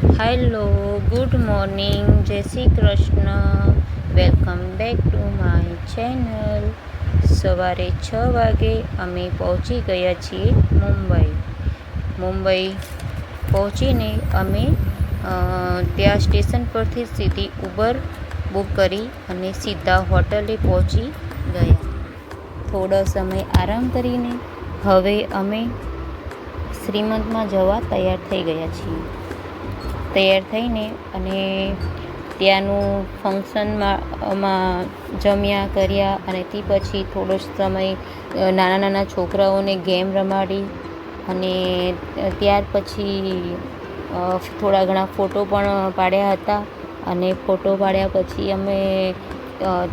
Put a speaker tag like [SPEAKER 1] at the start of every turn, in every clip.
[SPEAKER 1] Hello, good morning, જય Shri Krishna. Welcome back to my channel. સવારે 6 વાગે અમે પહોંચી ગયા છીએ મુંબઈ પહોંચીને અમે ત્યાં સ્ટેશન પરથી સીધી ઉબર બુક કરી અને સીધા હોટલે પહોંચી ગયા. થોડો સમય આરામ કરીને હવે અમે શ્રીમંતમાં જવા તૈયાર થઈ ગયા છીએ. તૈયાર થઈને અને ત્યાંનું ફંક્શનમાં જમ્યા કર્યા અને તે પછી થોડો સમય નાના છોકરાઓને ગેમ રમાડી અને ત્યાર પછી થોડા ઘણા ફોટો પણ પાડ્યા હતા. અને ફોટો પાડ્યા પછી અમે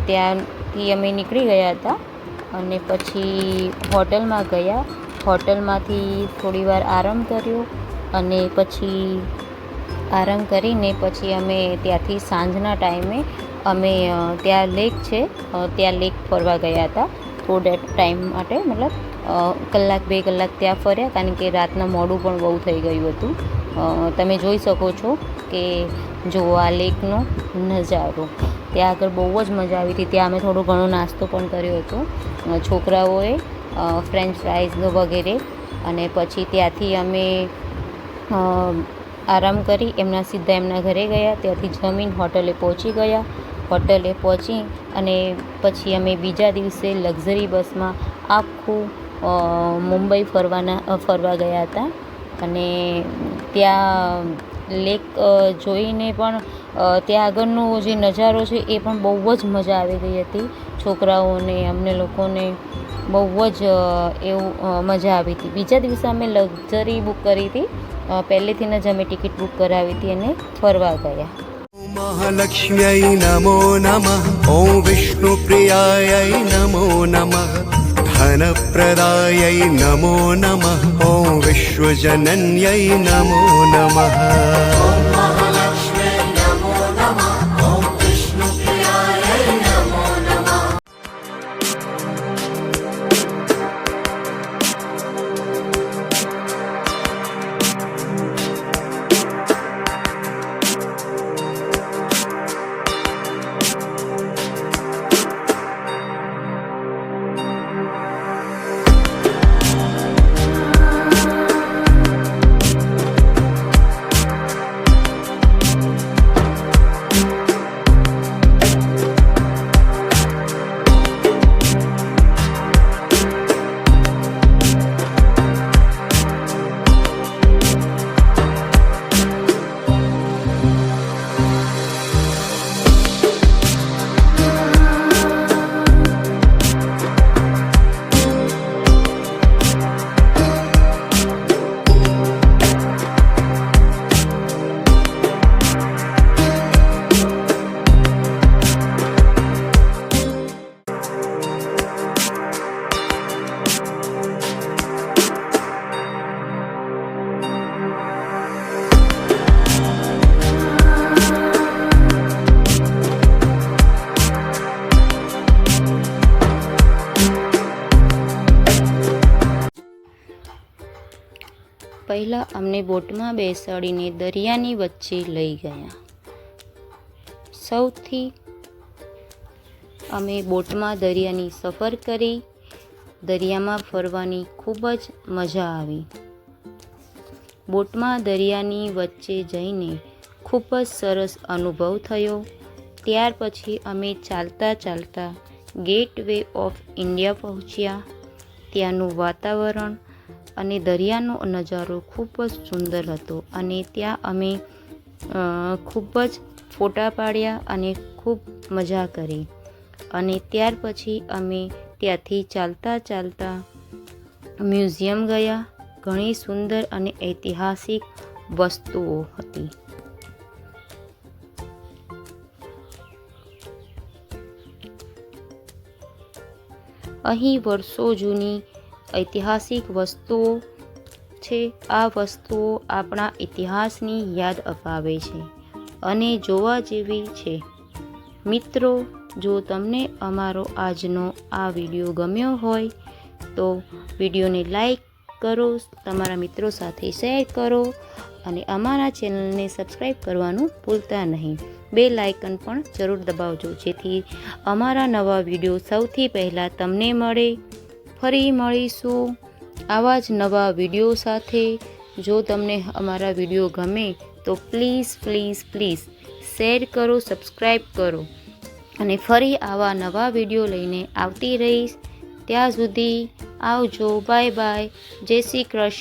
[SPEAKER 1] ત્યાંથી અમે નીકળી ગયા હતા અને પછી હોટલમાં ગયા. હોટલમાંથી થોડી વાર આરામ કર્યો અને પછી આરામ કરીને પછી અમે ત્યાંથી સાંજના ટાઈમે અમે ત્યાં લેક છે ત્યાં લેક ફરવા ગયા હતા. થોડા ટાઈમ માટે મતલબ કલાક 2 કલાક ત્યાં ફર્યા, કારણ કે રાતના મોડું પણ બહુ થઈ ગયું હતું. તમે જોઈ શકો છો કે જો આ લેકનો નજારો. ત્યાં આગળ બહુ જ મજા આવી હતી. ત્યાં અમે થોડો ઘણો નાસ્તો પણ કર્યો હતો છોકરાઓએ, ફ્રેન્ચ ફ્રાઈઝ વગેરે. અને પછી ત્યાંથી અમે આરામ કરી સીધા એમના ઘરે ગયા. ત્યાંથી જમીન હોટલે પહોંચી ગયા. હોટલે પહોંચી અને પછી અમે બીજા દિવસે લક્ઝરી બસમાં આખું મુંબઈ ફરવા ગયા હતા. અને ત્યાં લેક જોઈને પણ ત્યાં આગળનો જે નજારો છે એ પણ બહુ જ મજા આવી ગઈ હતી. છોકરાઓને અમને લોકોને બહુ જ એવું મજા આવી હતી. બીજા દિવસે અમે લક્ઝરી બુક કરી હતી. પહેલેથી જ અમે ટિકિટ બુક કરાવી હતી અને ફરવા ગયા.
[SPEAKER 2] મહાલક્ષ્મ્યૈ નમો નમઃ. ઓમ વિષ્ણુપ્રિયાય નમો નમઃ. ધનપ્રદાય નમો નમઃ. ઓમ વિશ્વજનન્યૈ નમો નમઃ.
[SPEAKER 1] પહેલાં અમને બોટમાં બેસાડીને દરિયાની વચ્ચે લઈ ગયા. સૌથી અમે બોટમાં દરિયાની સફર કરી. દરિયામાં ફરવાની ખૂબ જ મજા આવી. બોટમાં દરિયાની વચ્ચે જઈને ખૂબ જ સરસ અનુભવ થયો. ત્યાર પછી અમે ચાલતા ગેટ વે ઓફ ઇન્ડિયા પહોંચ્યા. ત્યાંનું વાતાવરણ અને દરિયાનો નજારો ખૂબ જ સુંદર હતો અને ત્યાં અમે ખૂબ જ ફોટા પાડ્યા અને ખૂબ મજા કરી. અને ત્યાર પછી અમે ત્યાંથી ચાલતા મ્યુઝિયમ ગયા. ઘણી સુંદર અને ઐતિહાસિક વસ્તુઓ હતી. અહીં વર્ષો જૂની ઐતિહાસિક વસ્તુઓ છે. આ વસ્તુઓ આપણા ઇતિહાસની યાદ અપાવે છે અને જોવા જેવી છે. મિત્રો, જો તમને અમારો આજનો આ વિડીયો ગમ્યો હોય તો વિડીયોને લાઈક, કરો, તમારા મિત્રો સાથે શેર કરો અને અમારા ચેનલને સબસ્ક્રાઈબ કરવાનું ભૂલતા નહીં. બેલ આઇકન પણ જરૂર દબાવજો, જેથી અમારા નવા વિડીયો સૌથી પહેલાં તમને મળે. ફરી મળીશું આવા જ નવા વિડીયો સાથે. જો તમને અમારા વિડીયો ગમે તો પ્લીઝ શેર કરો, સબસ્ક્રાઈબ કરો અને ફરી આવા નવા વિડીયો લઈને આવતી રહીશ. ત્યાં સુધી આવજો. Bye bye. જય શ્રી કૃષ્ણ.